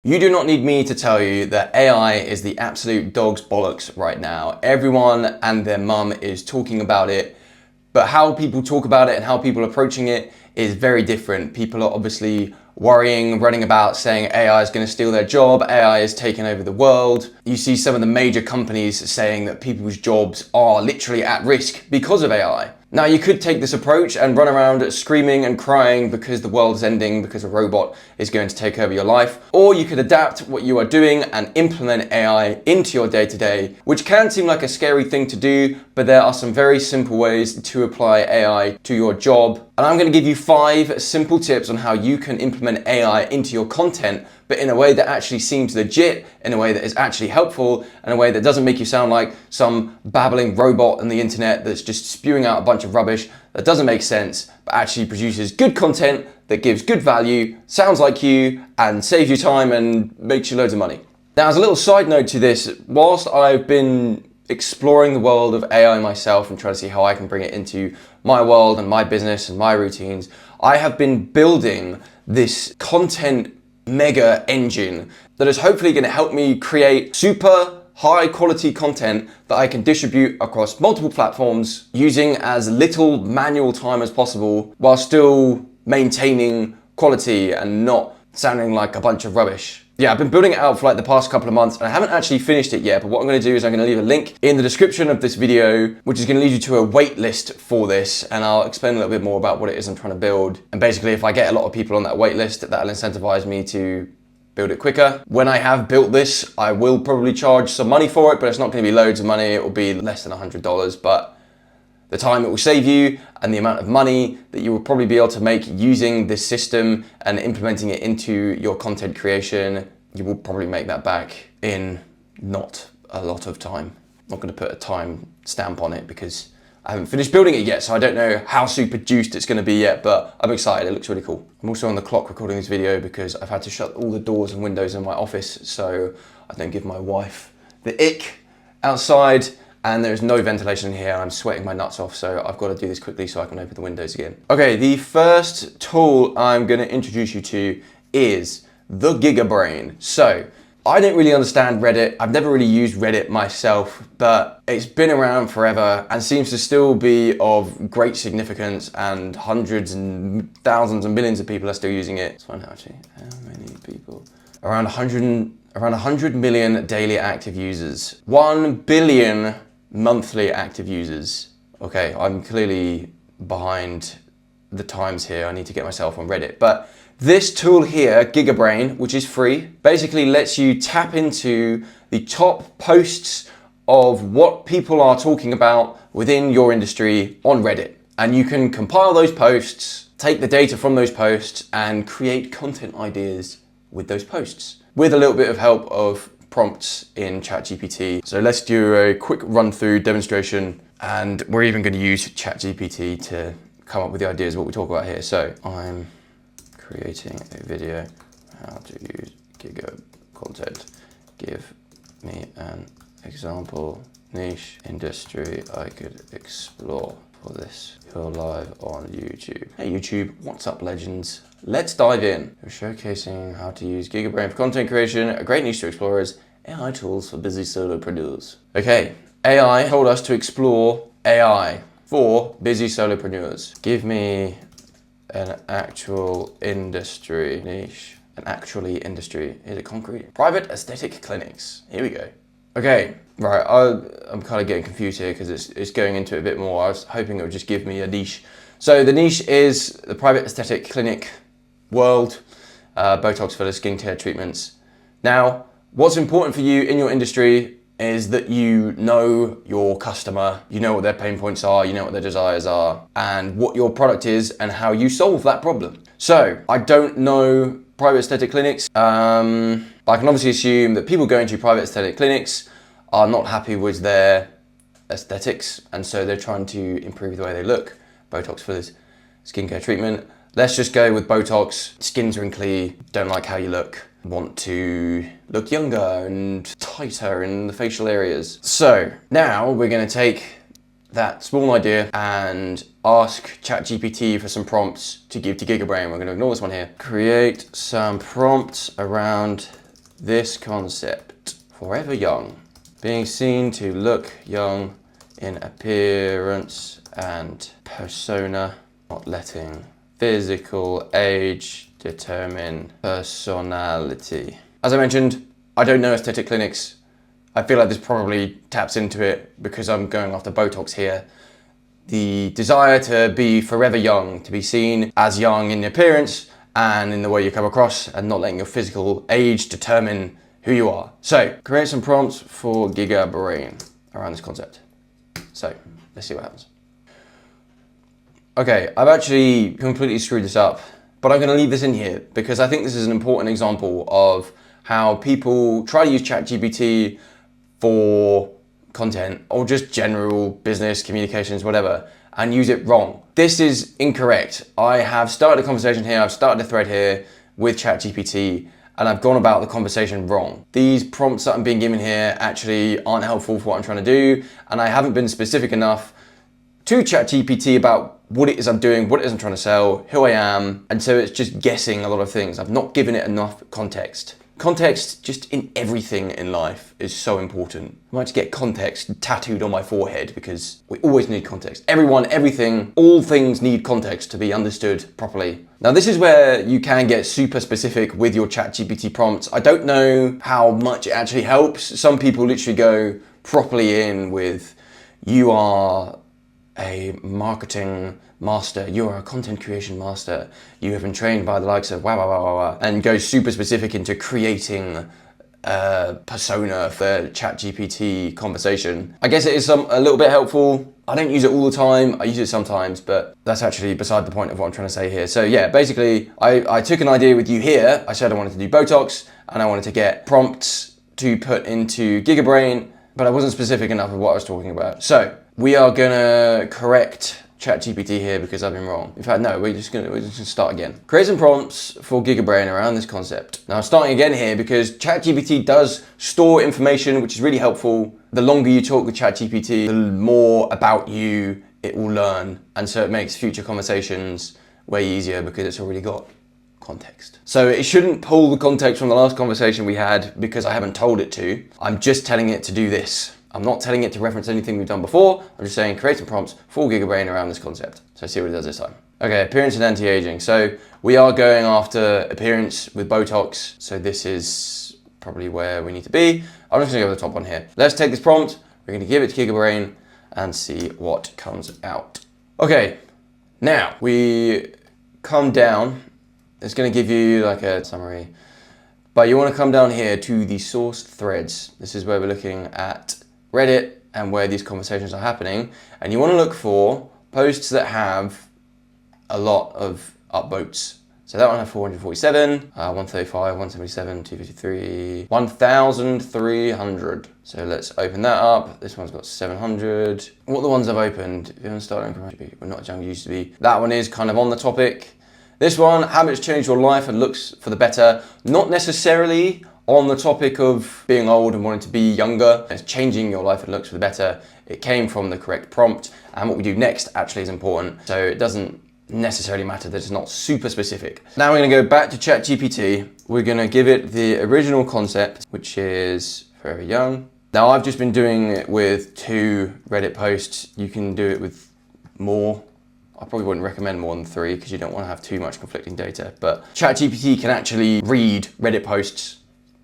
You do not need me to tell you that AI is the absolute dog's bollocks right now. Everyone and their mum is talking about it, but how people talk about it and how people are approaching it is very different. People are obviously worrying, running about saying AI is going to steal their job, AI is taking over the world. You see some of the major companies saying that people's jobs are literally at risk because of AI. Now, you could take this approach and run around screaming and crying because the world is ending, because a robot is going to take over your life. Or you could adapt what you are doing and implement AI into your day-to-day, which can seem like a scary thing to do, but there are some very simple ways to apply AI to your job. And I'm going to give you 5 simple tips on how you can implement AI into your content, but in a way that actually seems legit, in a way that is actually helpful, in a way that doesn't make you sound like some babbling robot on the internet that's just spewing out a bunch of rubbish that doesn't make sense, but actually produces good content that gives good value, sounds like you, and saves you time and makes you loads of money. Now, as a little side note to this, whilst I've been exploring the world of AI myself and trying to see how I can bring it into my world and my business and my routines, I have been building this content mega engine that is hopefully going to help me create super high quality content that I can distribute across multiple platforms using as little manual time as possible while still maintaining quality and not sounding like a bunch of rubbish. Yeah, I've been building it out for like the past couple of months and I haven't actually finished it yet, but what I'm going to do is I'm going to leave a link in the description of this video, which is going to lead you to a wait list for this, and I'll explain a little bit more about what it is I'm trying to build. And basically, if I get a lot of people on that wait list, that'll incentivize me to build it quicker. When I have built this, I will probably charge some money for it, but it's not going to be loads of money. It will be less than $100, but the time it will save you and the amount of money that you will probably be able to make using this system and implementing it into your content creation, you will probably make that back in not a lot of time. I'm not going to put a time stamp on it because I haven't finished building it yet, so I don't know how super juiced it's going to be yet, but I'm excited. It looks really cool. I'm also on the clock recording this video because I've had to shut all the doors and windows in my office so I don't give my wife the ick outside. And there's no ventilation in here. I'm sweating my nuts off, so I've got to do this quickly so I can open the windows again. Okay, the first tool I'm going to introduce you to is the GigaBrain. So I don't really understand Reddit. I've never really used Reddit myself, but it's been around forever and seems to still be of great significance, and hundreds and thousands and millions of people are still using it. Let's find out actually how many people. Around 100 million daily active users. 1 billion monthly active users. Okay, I'm clearly behind the times here. I need to get myself on Reddit. But this tool here, GigaBrain, which is free, basically lets you tap into the top posts of what people are talking about within your industry on Reddit. And you can compile those posts, take the data from those posts, and create content ideas with those posts, with a little bit of help of prompts in ChatGPT. So let's do a quick run through demonstration, and we're even going to use ChatGPT to come up with the ideas of what we talk about here. So I'm creating a video, how to use Giga content. Give me an example niche industry I could explore for this. You're live on YouTube. Hey YouTube, what's up legends? Let's dive in. We're showcasing how to use GigaBrain for content creation, a great niche to explore is AI tools for busy solopreneurs. Okay, AI told us to explore AI for busy solopreneurs. Give me an actual industry niche. An actually industry, is it concrete? Private aesthetic clinics, here we go. Okay, right, I'm kind of getting confused here because it's going into it a bit more. I was hoping it would just give me a niche. So the niche is the private aesthetic clinic world, Botox fillers, skincare treatments. Now, what's important for you in your industry is that you know your customer, you know what their pain points are, you know what their desires are, and what your product is and how you solve that problem. So, I don't know private aesthetic clinics. I can obviously assume that people going to private aesthetic clinics are not happy with their aesthetics, and so they're trying to improve the way they look. Botox fillers, skincare treatment. Let's just go with Botox. Skin's wrinkly, don't like how you look, want to look younger and tighter in the facial areas. So now we're going to take that small idea and ask ChatGPT for some prompts to give to GigaBrain. We're going to ignore this one here. Create some prompts around this concept. Forever young. Being seen to look young in appearance and persona, not letting physical age determine personality. As I mentioned, I don't know aesthetic clinics. I feel like this probably taps into it because I'm going after Botox here. The desire to be forever young, to be seen as young in appearance and in the way you come across, and not letting your physical age determine who you are. So, create some prompts for Giga Brain around this concept. So, let's see what happens. Okay, I've actually completely screwed this up, but I'm going to leave this in here because I think this is an important example of how people try to use ChatGPT for content or just general business communications, whatever, and use it wrong. This is incorrect. I have started a conversation here, I've started a thread here with ChatGPT, and I've gone about the conversation wrong. These prompts that I'm being given here actually aren't helpful for what I'm trying to do, and I haven't been specific enough to ChatGPT about what it is I'm doing, what it is I'm trying to sell, who I am, and so it's just guessing a lot of things. I've not given it enough context. Context just in everything in life is so important. I might just get context tattooed on my forehead because we always need context. Everyone, everything, all things need context to be understood properly. Now this is where you can get super specific with your ChatGPT prompts. I don't know how much it actually helps. Some people literally go properly in with, you are a marketing master, you are a content creation master, you have been trained by the likes of and go super specific into creating a persona for ChatGPT conversation. I guess it is a little bit helpful. I don't use it all the time, I use it sometimes, but that's actually beside the point of what I'm trying to say here. So yeah, basically I took an idea with you here. I said I wanted to do Botox and I wanted to get prompts to put into Giga Brain, but I wasn't specific enough of what I was talking about. So we are gonna correct ChatGPT here because I've been wrong. In fact, no, we're just gonna start again. Create some prompts for Giga Brain around this concept. Now I'm starting again here because ChatGPT does store information, which is really helpful. The longer you talk with ChatGPT, the more about you it will learn. And so it makes future conversations way easier because it's already got context. So it shouldn't pull the context from the last conversation we had because I haven't told it to. I'm just telling it to do this. I'm not telling it to reference anything we've done before. I'm just saying create some prompts for Giga Brain around this concept. So see what it does this time. Okay, appearance and anti-aging. So we are going after appearance with Botox. So this is probably where we need to be. I'm just gonna go with the top one here. Let's take this prompt. We're gonna give it to Giga Brain and see what comes out. Okay, now we come down. It's gonna give you like a summary, but you wanna come down here to the source threads. This is where we're looking at Reddit and where these conversations are happening, and you want to look for posts that have a lot of upvotes. So that one had 447, 135, 177, 253, 1,300. So let's open that up. This one's got 700. What are the ones I've opened? If you haven't started, we're not as young as you used to be. That one is kind of on the topic. This one, habits change your life and looks for the better. Not necessarily on the topic of being old and wanting to be younger. It's changing your life and looks for the better. It came from the correct prompt, and what we do next actually is important. So it doesn't necessarily matter that it's not super specific. Now we're gonna go back to ChatGPT. We're gonna give it the original concept, which is forever young. Now I've just been doing it with 2 Reddit posts. You can do it with more. I probably wouldn't recommend more than 3 because you don't want to have too much conflicting data, but ChatGPT can actually read Reddit posts.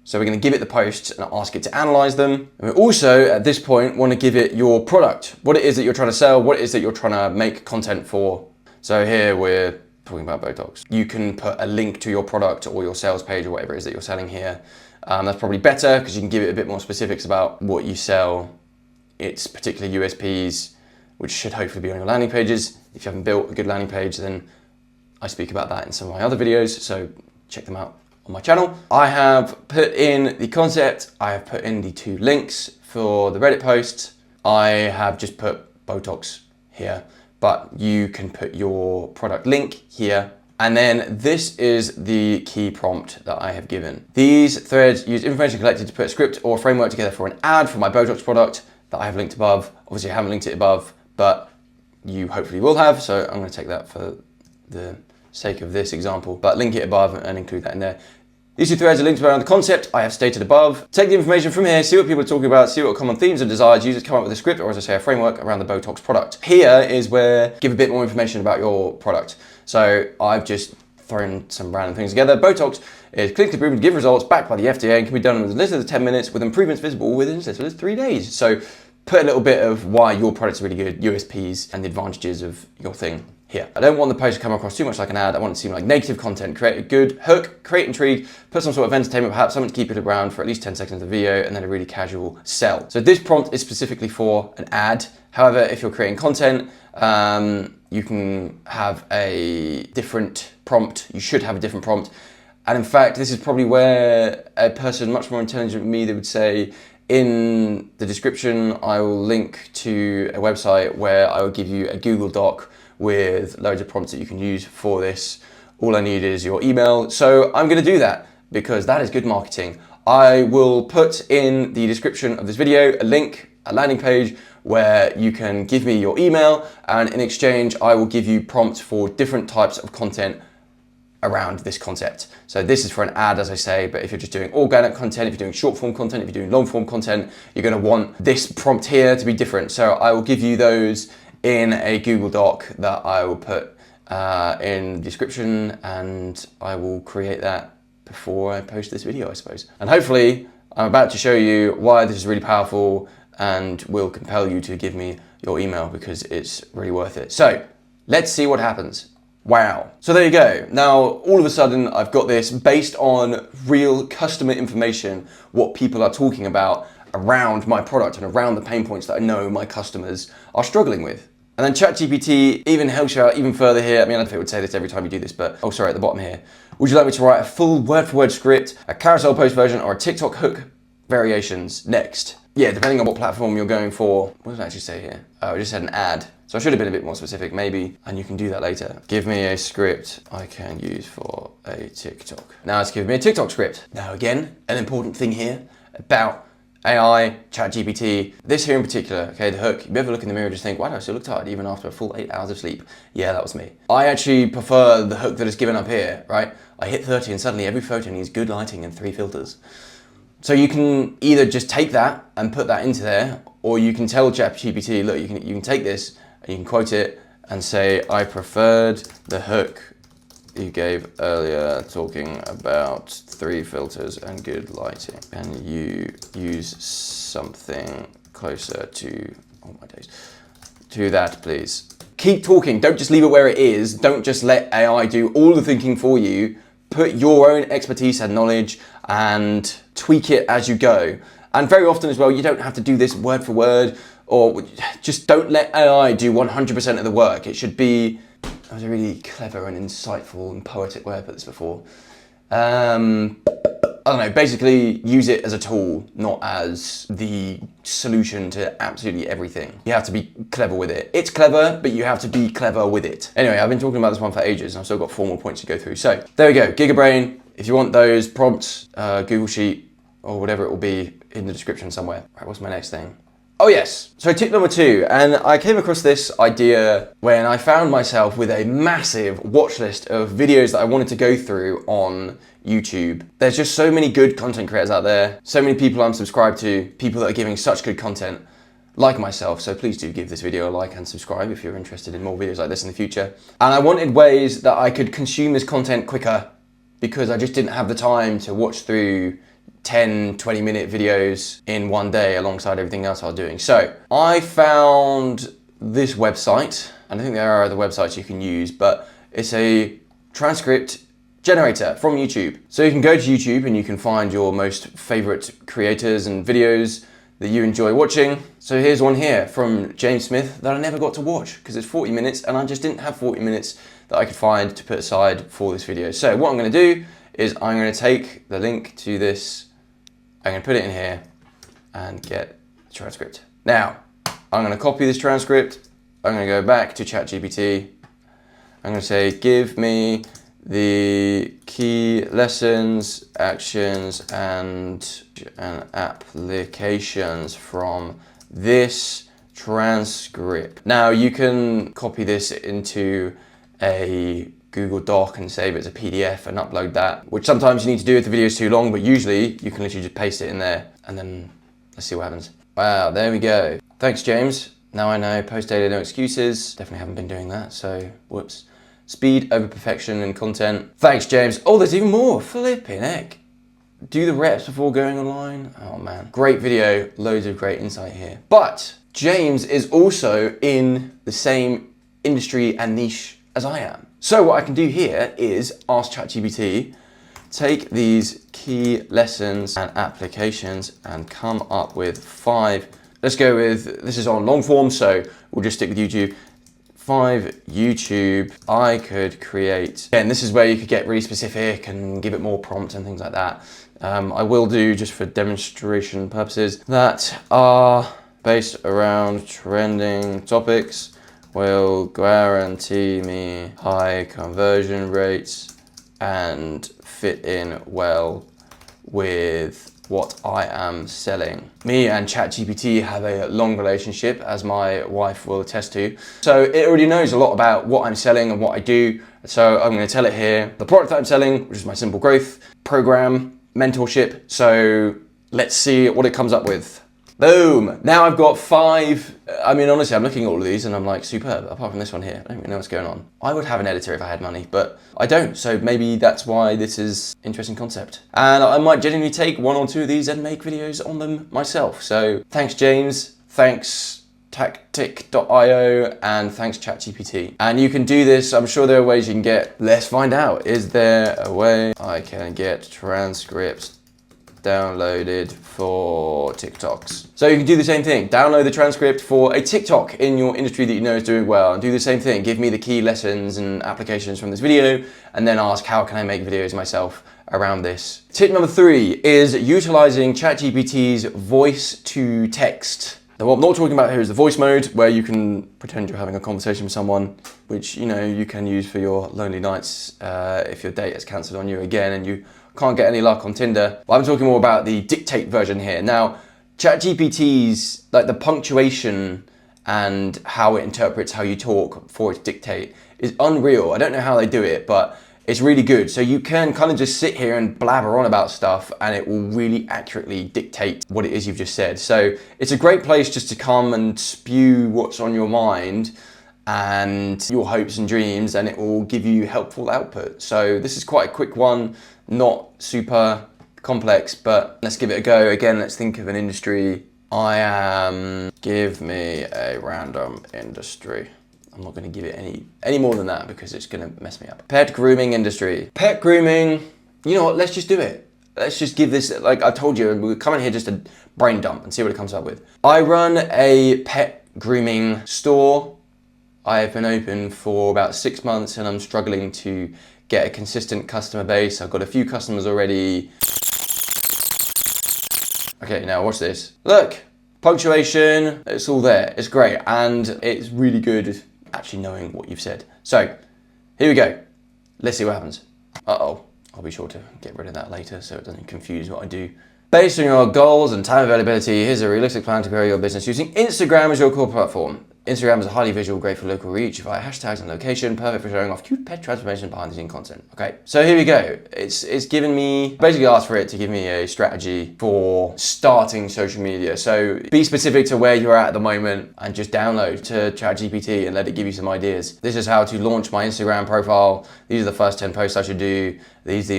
So we're going to give it the posts and ask it to analyze them. And we also, at this point, want to give it your product, what it is that you're trying to sell, what it is that you're trying to make content for. So here we're talking about Botox. You can put a link to your product or your sales page or whatever it is that you're selling here. That's probably better because you can give it a bit more specifics about what you sell, its particular USPs, which should hopefully be on your landing pages. If you haven't built a good landing page, then I speak about that in some of my other videos, so check them out on my channel. I have put in the concept, I have put in the 2 links for the Reddit post. I have just put Botox here, but you can put your product link here. And then this is the key prompt that I have given. These threads use information collected to put a script or a framework together for an ad for my Botox product that I have linked above. Obviously I haven't linked it above, but you hopefully will have, so I'm going to take that for the sake of this example, but link it above and include that in there. These two threads are linked around the concept I have stated above. Take the information from here, see what people are talking about, see what common themes and desires, use it to come up with a script, or as I say, a framework around the Botox product. Here is where give a bit more information about your product. So I've just thrown some random things together. Botox is clinically proven to give results backed by the FDA and can be done in as little as 10 minutes with improvements visible within as little as 3 days. So put a little bit of why your product's really good, USPs and the advantages of your thing here. I don't want the post to come across too much like an ad. I want it to seem like negative content. Create a good hook, create intrigue, put some sort of entertainment, perhaps something to keep it around for at least 10 seconds of the video, and then a really casual sell. So this prompt is specifically for an ad. However, if you're creating content, you can have a different prompt. You should have a different prompt. And in fact, this is probably where a person much more intelligent than me, they would say, in the description, I will link to a website where I will give you a Google Doc with loads of prompts that you can use for this. All I need is your email. So I'm gonna do that because that is good marketing. I will put in the description of this video a link, a landing page where you can give me your email, and in exchange, I will give you prompts for different types of content around this concept. So this is for an ad, as I say, but if you're just doing organic content, if you're doing short form content, if you're doing long form content, you're gonna want this prompt here to be different. So I will give you those in a Google Doc that I will put in the description, and I will create that before I post this video, I suppose. And hopefully I'm about to show you why this is really powerful and will compel you to give me your email because it's really worth it. So let's see what happens. Wow. So there you go. Now, all of a sudden I've got this based on real customer information, what people are talking about around my product and around the pain points that I know my customers are struggling with. And then ChatGPT even helps you out even further here. I mean, I don't know if it would say this every time you do this, but, oh, sorry, at the bottom here. Would you like me to write a full word-for-word script, a carousel post version, or a TikTok hook variations next? Yeah, depending on what platform you're going for. What does it actually say here? Oh, it just said an ad. So I should have been a bit more specific, maybe, and you can do that later. Give me a script I can use for a TikTok. Now it's giving me a TikTok script. Now again, an important thing here about AI, ChatGPT, this here in particular, okay, the hook. You ever look in the mirror and just think, why do I still look tired even after a full 8 hours of sleep? Yeah, that was me. I actually prefer the hook that is given up here, right? I hit 30 and suddenly every photo needs good lighting and 3 filters. So you can either just take that and put that into there, or you can tell ChatGPT, look, you can take this and you can quote it and say, I preferred the hook you gave earlier talking about 3 filters and good lighting. Can you use something closer to, oh my days, to that, please? Keep talking, don't just leave it where it is. Don't just let AI do all the thinking for you. Put your own expertise and knowledge and tweak it as you go. And very often as well, you don't have to do this word for word, or just don't let AI do 100% of the work. It should be, that was a really clever and insightful and poetic way I put this before. I don't know, basically use it as a tool, not as the solution to absolutely everything. You have to be clever with it. It's clever, but you have to be clever with it. Anyway, I've been talking about this one for ages and I've still got 4 more points to go through. So there we go, GigaBrain. If you want those prompts, Google Sheet or whatever it will be in the description somewhere. Right, what's my next thing? Oh yes, so tip number 2, and I came across this idea when I found myself with a massive watch list of videos that I wanted to go through on YouTube. There's just so many good content creators out there, so many people I'm subscribed to, people that are giving such good content, like myself, so please do give this video a like and subscribe if you're interested in more videos like this in the future. And I wanted ways that I could consume this content quicker because I just didn't have the time to watch through 10, 20-minute videos in one day alongside everything else I was doing. So I found this website, and I think there are other websites you can use, but it's a transcript generator from YouTube. So you can go to YouTube and you can find your most favorite creators and videos that you enjoy watching. So here's one here from James Smith that I never got to watch because it's 40 minutes and I just didn't have 40 minutes that I could find to put aside for this video. So what I'm gonna do is I'm gonna take the link to this, I'm gonna put it in here and get the transcript. Now, I'm gonna copy this transcript. I'm gonna go back to ChatGPT. I'm gonna say, give me the key lessons, actions, and applications from this transcript. Now, you can copy this into a Google Doc and save it as a PDF and upload that, which sometimes you need to do if the video is too long, but usually you can literally just paste it in there and then let's see what happens. Wow, there we go. Thanks, James. Now I know post daily, no excuses. Definitely haven't been doing that, so whoops. Speed over perfection and content. Thanks, James. Oh, there's even more. Flipping heck. Do the reps before going online. Oh man, great video. Loads of great insight here. But James is also in the same industry and niche as I am. So what I can do here is ask ChatGPT, take these key lessons and applications and come up with 5. Let's go with, this is on long form, so we'll just stick with YouTube. 5 YouTube I could create. And this is where you could get really specific and give it more prompts and things like that. I will do, just for demonstration purposes, that are based around trending topics, will guarantee me high conversion rates and fit in well with what I am selling. Me and ChatGPT have a long relationship, as my wife will attest to. So it already knows a lot about what I'm selling and what I do. So I'm going to tell it here the product that I'm selling, which is my Simple Growth program, mentorship. So let's see what it comes up with. Boom! Now I've got 5, I mean honestly I'm looking at all of these and I'm like superb, apart from this one here. I don't really know what's going on. I would have an editor if I had money, but I don't, so maybe that's why this is an interesting concept. And I might genuinely take 1 or 2 of these and make videos on them myself. So thanks James, thanks Tactic.io, and thanks ChatGPT. And you can do this, I'm sure there are ways you can get, let's find out. Is there a way I can get transcripts downloaded for TikToks? So you can do the same thing. Download the transcript for a TikTok in your industry that you know is doing well, and do the same thing. Give me the key lessons and applications from this video, and then ask how can I make videos myself around this. Tip number 3 is utilizing ChatGPT's voice to text. Now what I'm not talking about here is the voice mode, where you can pretend you're having a conversation with someone, which you know you can use for your lonely nights if your date has cancelled on you again and you can't get any luck on Tinder. But I'm talking more about the dictate version here. Now, ChatGPT's, like the punctuation and how it interprets how you talk for its dictate is unreal. I don't know how they do it, but it's really good. So you can kind of just sit here and blabber on about stuff and it will really accurately dictate what it is you've just said. So it's a great place just to come and spew what's on your mind and your hopes and dreams, and it will give you helpful output. So this is quite a quick one, not super complex, but let's give it a go. Again, let's think of an industry. Give me a random industry. I'm not going to give it any more than that because it's going to mess me up. Pet grooming industry. Pet grooming, you know what, let's just do it. Let's just give this, like I told you, we're coming here just to brain dump and see what it comes up with. I run a pet grooming store. I have been open for about 6 months and I'm struggling to get a consistent customer base. I've got a few customers already. Okay, now watch this. Look, punctuation, it's all there. It's great, and it's really good actually knowing what you've said. So, here we go. Let's see what happens. Uh-oh, I'll be sure to get rid of that later so it doesn't confuse what I do. Based on your goals and time availability, here's a realistic plan to grow your business using Instagram as your core platform. Instagram is a highly visual, great for local reach via hashtags and location, perfect for showing off cute pet transformation behind the scene content. Okay, so here we go. It's given me, basically asked for it to give me a strategy for starting social media. So be specific to where you're at the moment and just download to ChatGPT and let it give you some ideas. This is how to launch my Instagram profile. These are the first 10 posts I should do. These are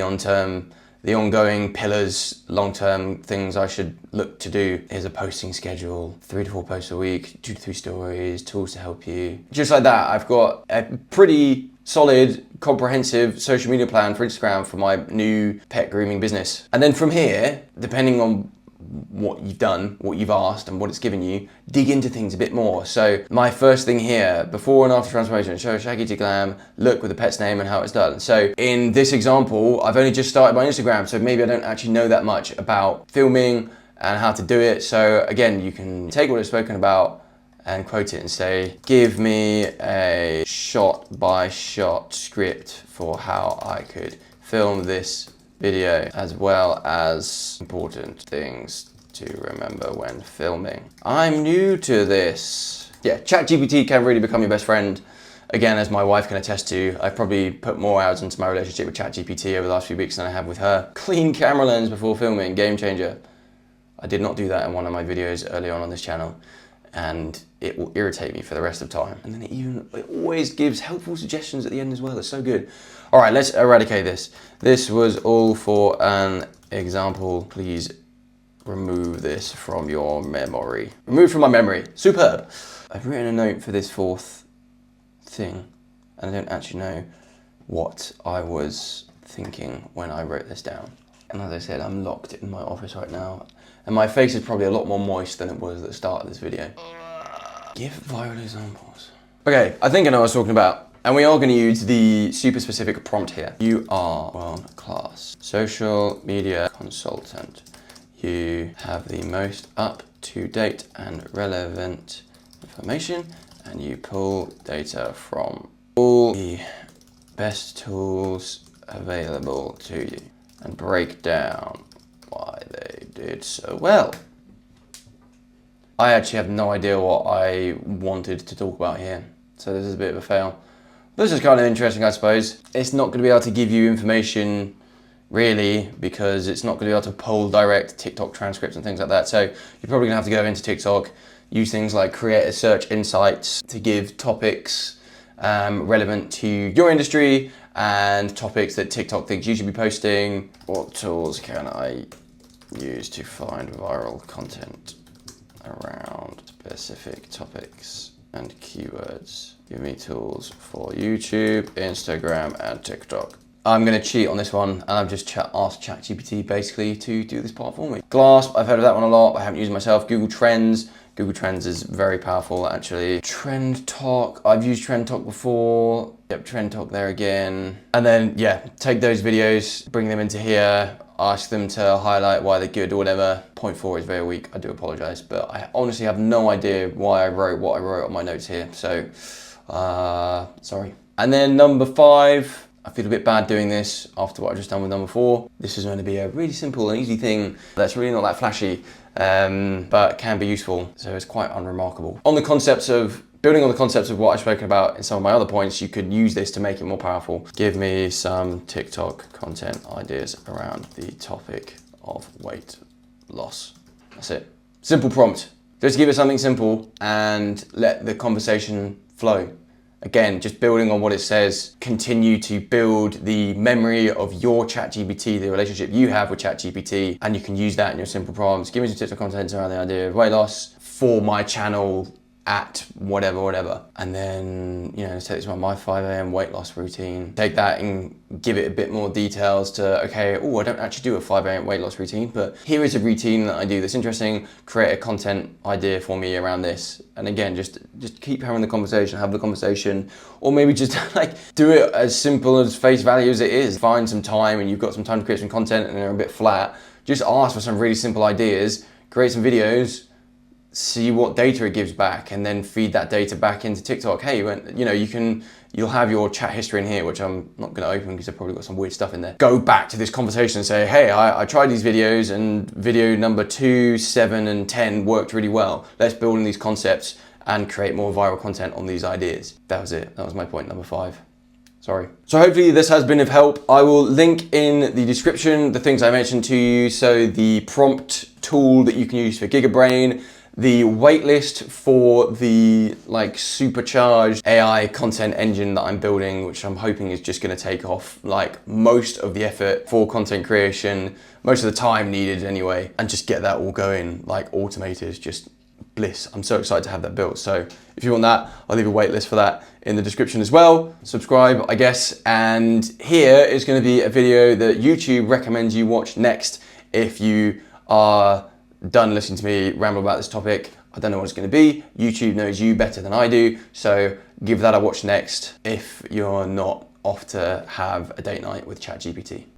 the ongoing pillars, long-term things I should look to do. Here's a posting schedule, 3 to 4 posts a week, 2 to 3 stories, tools to help you. Just like that, I've got a pretty solid, comprehensive social media plan for Instagram for my new pet grooming business. And then from here, depending on what you've done, what you've asked and what it's given you, dig into things a bit more. So my first thing here, before and after transformation, show Shaggy to Glam, look with the pet's name and how it's done. So in this example, I've only just started my Instagram, so maybe I don't actually know that much about filming and how to do it. So again, you can take what it's spoken about and quote it and say, give me a shot-by-shot script for how I could film this video, as well as important things to remember when filming. I'm new to this. Yeah, ChatGPT can really become your best friend Again, as my wife can attest to, I've probably put more hours into my relationship with ChatGPT over the last few weeks than I have with her. Clean camera lens before filming, game changer. I did not do that in one of my videos early on this channel, and it will irritate me for the rest of time. And then it always gives helpful suggestions at the end as well. It's so good. All right, let's eradicate this. This was all for an example. Please remove this from your memory. Remove from my memory. Superb. I've written a note for this fourth thing, and I don't actually know what I was thinking when I wrote this down. And as I said, I'm locked in my office right now, and my face is probably a lot more moist than it was at the start of this video. Give viral examples. Okay, I think I know what I was talking about. And we are going to use the super specific prompt here. You are world class social media consultant. You have the most up-to-date and relevant information, and you pull data from all the best tools available to you and break down why they did so well. I actually have no idea what I wanted to talk about here, so this is a bit of a fail. This is kind of interesting, I suppose. It's not going to be able to give you information really, because it's not going to be able to pull direct TikTok transcripts and things like that. So you're probably going to have to go into TikTok, use things like creator search insights to give topics relevant to your industry and topics that TikTok thinks you should be posting. What tools can I use to find viral content around specific topics and keywords? Give me tools for YouTube, Instagram, and TikTok. I'm going to cheat on this one, and I've just asked ChatGPT basically to do this part for me. Glass, I've heard of that one a lot, but I haven't used it myself. Google Trends. Google Trends is very powerful, actually. Trend Talk, I've used Trend Talk before. Yep, Trend Talk there again. And then, yeah, take those videos, bring them into here, ask them to highlight why they're good or whatever. Point 4 is very weak, I do apologize, but I honestly have no idea why I wrote what I wrote on my notes here, so sorry. And then number 5, I feel a bit bad doing this after what I've just done with number 4. This is going to be a really simple and easy thing that's really not that flashy, but can be useful, so it's quite unremarkable. On the concepts of building on the concepts of what I've spoken about in some of my other points, you could use this to make it more powerful. Give me some TikTok content ideas around the topic of weight loss. That's it. Simple prompt. Just give it something simple and let the conversation flow. Again, just building on what it says, continue to build the memory of your ChatGPT, the relationship you have with ChatGPT, and you can use that in your simple prompts. Give me some TikTok content around the idea of weight loss for my channel at whatever. And then, you know, let's take this one, my 5 a.m. weight loss routine. Take that and give it a bit more details to, okay, oh, I don't actually do a 5 a.m. weight loss routine, but here is a routine that I do that's interesting. Create a content idea for me around this. And again, just keep having the conversation, have the conversation, or maybe just like do it as simple as face value as it is. Find some time and you've got some time to create some content and they're a bit flat. Just ask for some really simple ideas, create some videos, see what data it gives back, and then feed that data back into TikTok. Hey, you know, you'll have your chat history in here, which I'm not going to open because I've probably got some weird stuff in there. Go back to this conversation and say, hey, I tried these videos and video number 2, 7, and 10 worked really well. Let's build on these concepts and create more viral content on these ideas. That was it. That was my point number 5. Sorry. So hopefully this has been of help. I will link in the description the things I mentioned to you. So the prompt tool that you can use for GigaBrain, the waitlist for the like supercharged AI content engine that I'm building, which I'm hoping is just going to take off like most of the effort for content creation, most of the time needed anyway, and just get that all going like automated, just bliss. I'm so excited to have that built. So if you want that, I'll leave a waitlist for that in the description as well. Subscribe, I guess. And here is going to be a video that YouTube recommends you watch next if you are done listening to me ramble about this topic. I don't know what it's going to be. YouTube knows you better than I do, so give that a watch next if you're not off to have a date night with ChatGPT.